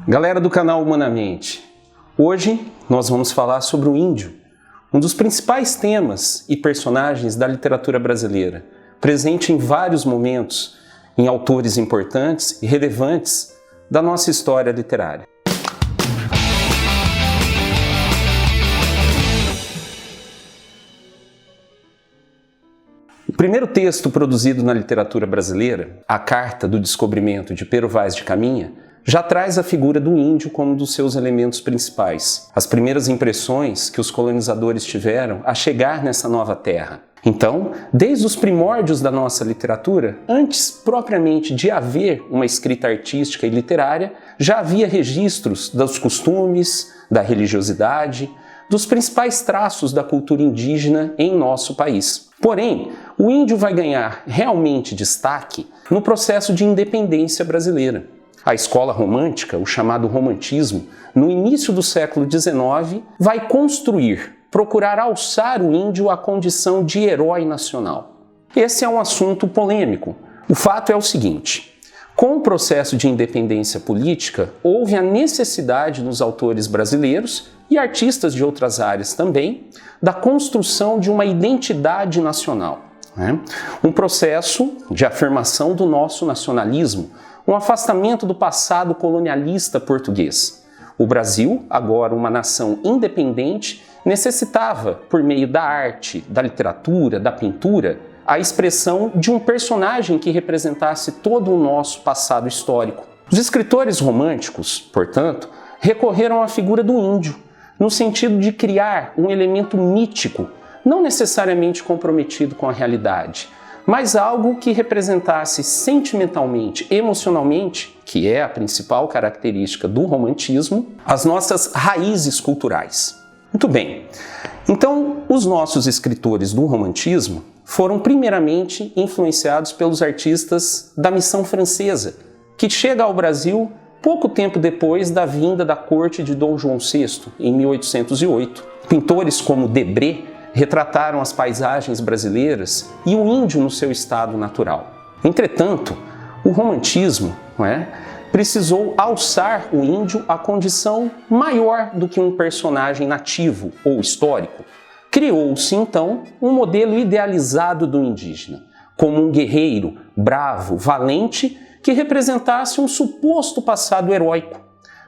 Galera do canal Humanamente, hoje nós vamos falar sobre o índio, um dos principais temas e personagens da literatura brasileira, presente em vários momentos, em autores importantes e relevantes da nossa história literária. O primeiro texto produzido na literatura brasileira, A Carta do Descobrimento de Pero Vaz de Caminha, já traz a figura do índio como um dos seus elementos principais, as primeiras impressões que os colonizadores tiveram a chegar nessa nova terra. Então, desde os primórdios da nossa literatura, antes propriamente de haver uma escrita artística e literária, já havia registros dos costumes, da religiosidade, dos principais traços da cultura indígena em nosso país. Porém, o índio vai ganhar realmente destaque no processo de independência brasileira. A escola romântica, o chamado romantismo, no início do século XIX, vai procurar alçar o índio à condição de herói nacional. Esse é um assunto polêmico. O fato é o seguinte: com o processo de independência política, houve a necessidade dos autores brasileiros e artistas de outras áreas também, da construção de uma identidade nacional. Um processo de afirmação do nosso nacionalismo, um afastamento do passado colonialista português. O Brasil, agora uma nação independente, necessitava, por meio da arte, da literatura, da pintura, a expressão de um personagem que representasse todo o nosso passado histórico. Os escritores românticos, portanto, recorreram à figura do índio, no sentido de criar um elemento mítico, não necessariamente comprometido com a realidade, mas algo que representasse sentimentalmente, emocionalmente, que é a principal característica do romantismo, as nossas raízes culturais. Muito bem, então os nossos escritores do romantismo foram primeiramente influenciados pelos artistas da missão francesa, que chega ao Brasil pouco tempo depois da vinda da corte de Dom João VI, em 1808. Pintores como Debré retrataram as paisagens brasileiras e o índio no seu estado natural. Entretanto, o romantismo precisou alçar o índio à condição maior do que um personagem nativo ou histórico. Criou-se, então, um modelo idealizado do indígena, como um guerreiro bravo, valente, que representasse um suposto passado heróico,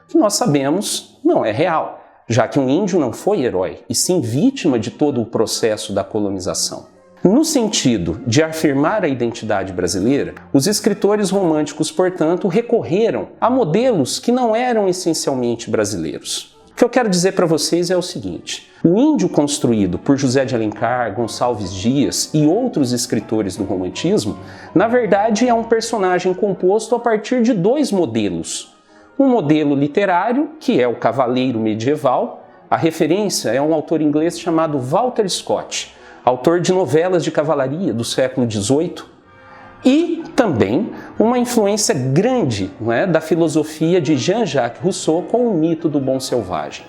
que nós sabemos não é real, já que um índio não foi herói, e sim vítima de todo o processo da colonização. No sentido de afirmar a identidade brasileira, os escritores românticos, portanto, recorreram a modelos que não eram essencialmente brasileiros. O que eu quero dizer para vocês é o seguinte: o índio construído por José de Alencar, Gonçalves Dias e outros escritores do romantismo, na verdade é um personagem composto a partir de dois modelos. Um modelo literário, que é o cavaleiro medieval. A referência é um autor inglês chamado Walter Scott, autor de novelas de cavalaria do século XVIII, e também uma influência grande da filosofia de Jean-Jacques Rousseau com o mito do bom selvagem.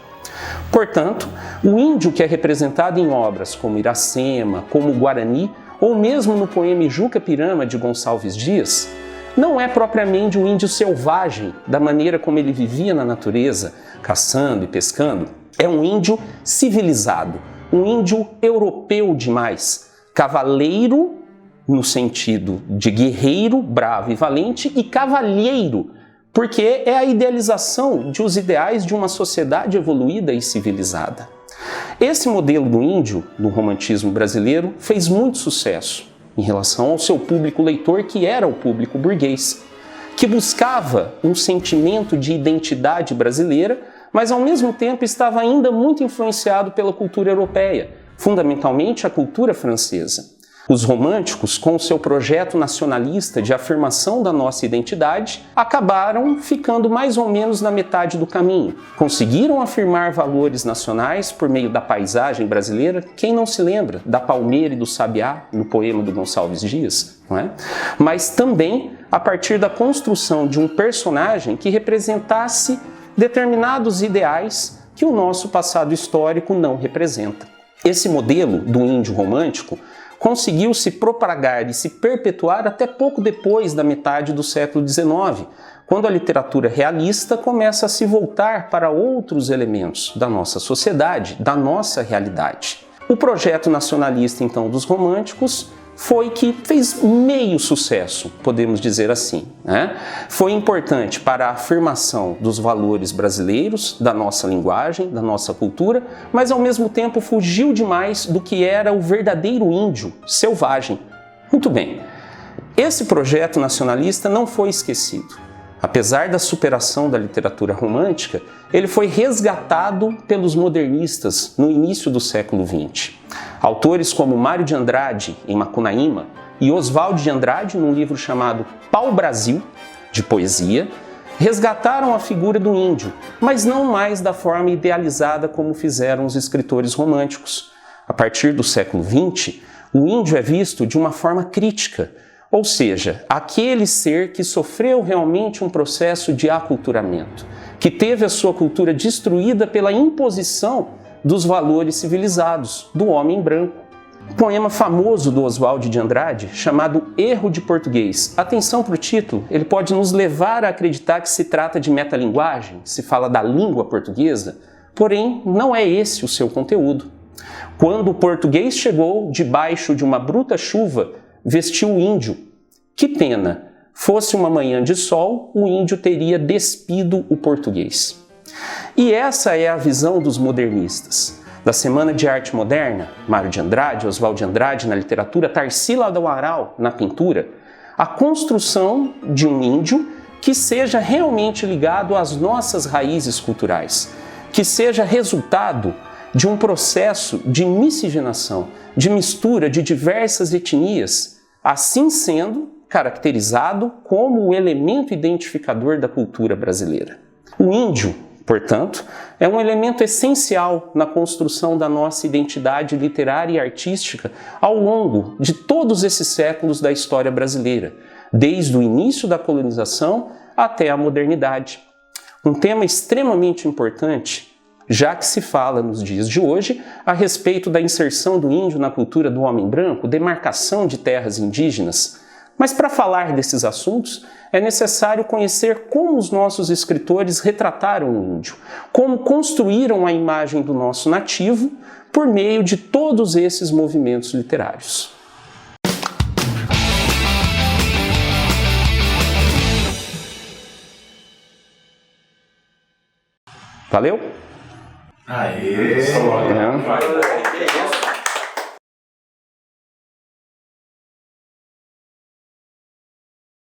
Portanto, o índio que é representado em obras como Iracema, como Guarani, ou mesmo no poema Juca Pirama de Gonçalves Dias, não é propriamente um índio selvagem, da maneira como ele vivia na natureza, caçando e pescando. É um índio civilizado, um índio europeu demais, cavaleiro no sentido de guerreiro, bravo e valente, e cavalheiro, porque é a idealização dos ideais de uma sociedade evoluída e civilizada. Esse modelo do índio, no romantismo brasileiro, fez muito sucesso em relação ao seu público leitor, que era o público burguês, que buscava um sentimento de identidade brasileira, mas ao mesmo tempo estava ainda muito influenciado pela cultura europeia, fundamentalmente a cultura francesa. Os românticos, com o seu projeto nacionalista de afirmação da nossa identidade, acabaram ficando mais ou menos na metade do caminho. Conseguiram afirmar valores nacionais por meio da paisagem brasileira. Quem não se lembra da palmeira e do sabiá no poema do Gonçalves Dias? Não é? Mas também a partir da construção de um personagem que representasse determinados ideais que o nosso passado histórico não representa. Esse modelo do índio romântico conseguiu se propagar e se perpetuar até pouco depois da metade do século XIX, quando a literatura realista começa a se voltar para outros elementos da nossa sociedade, da nossa realidade. O projeto nacionalista, então, dos românticos foi que fez meio sucesso, podemos dizer assim, né? Foi importante para a afirmação dos valores brasileiros, da nossa linguagem, da nossa cultura, mas ao mesmo tempo fugiu demais do que era o verdadeiro índio selvagem. Muito bem, esse projeto nacionalista não foi esquecido. Apesar da superação da literatura romântica, ele foi resgatado pelos modernistas no início do século XX. Autores como Mário de Andrade, em Macunaíma, e Oswald de Andrade, num livro chamado Pau-Brasil, de poesia, resgataram a figura do índio, mas não mais da forma idealizada como fizeram os escritores românticos. A partir do século XX, o índio é visto de uma forma crítica, ou seja, aquele ser que sofreu realmente um processo de aculturamento, que teve a sua cultura destruída pela imposição dos valores civilizados do homem branco. Um poema famoso do Oswald de Andrade, chamado Erro de Português. Atenção para o título, ele pode nos levar a acreditar que se trata de metalinguagem, se fala da língua portuguesa, porém não é esse o seu conteúdo. Quando o português chegou debaixo de uma bruta chuva, vestiu o índio. Que pena! Fosse uma manhã de sol, o índio teria despido o português. E essa é a visão dos modernistas. Da Semana de Arte Moderna, Mário de Andrade, Oswald de Andrade na literatura, Tarsila do Amaral na pintura, a construção de um índio que seja realmente ligado às nossas raízes culturais, que seja resultado de um processo de miscigenação, de mistura de diversas etnias, assim sendo caracterizado como o elemento identificador da cultura brasileira. O índio, portanto, é um elemento essencial na construção da nossa identidade literária e artística ao longo de todos esses séculos da história brasileira, desde o início da colonização até a modernidade. Um tema extremamente importante, já que se fala nos dias de hoje a respeito da inserção do índio na cultura do homem branco, demarcação de terras indígenas. Mas para falar desses assuntos, é necessário conhecer como os nossos escritores retrataram o índio, como construíram a imagem do nosso nativo por meio de todos esses movimentos literários. Valeu? Aê! É.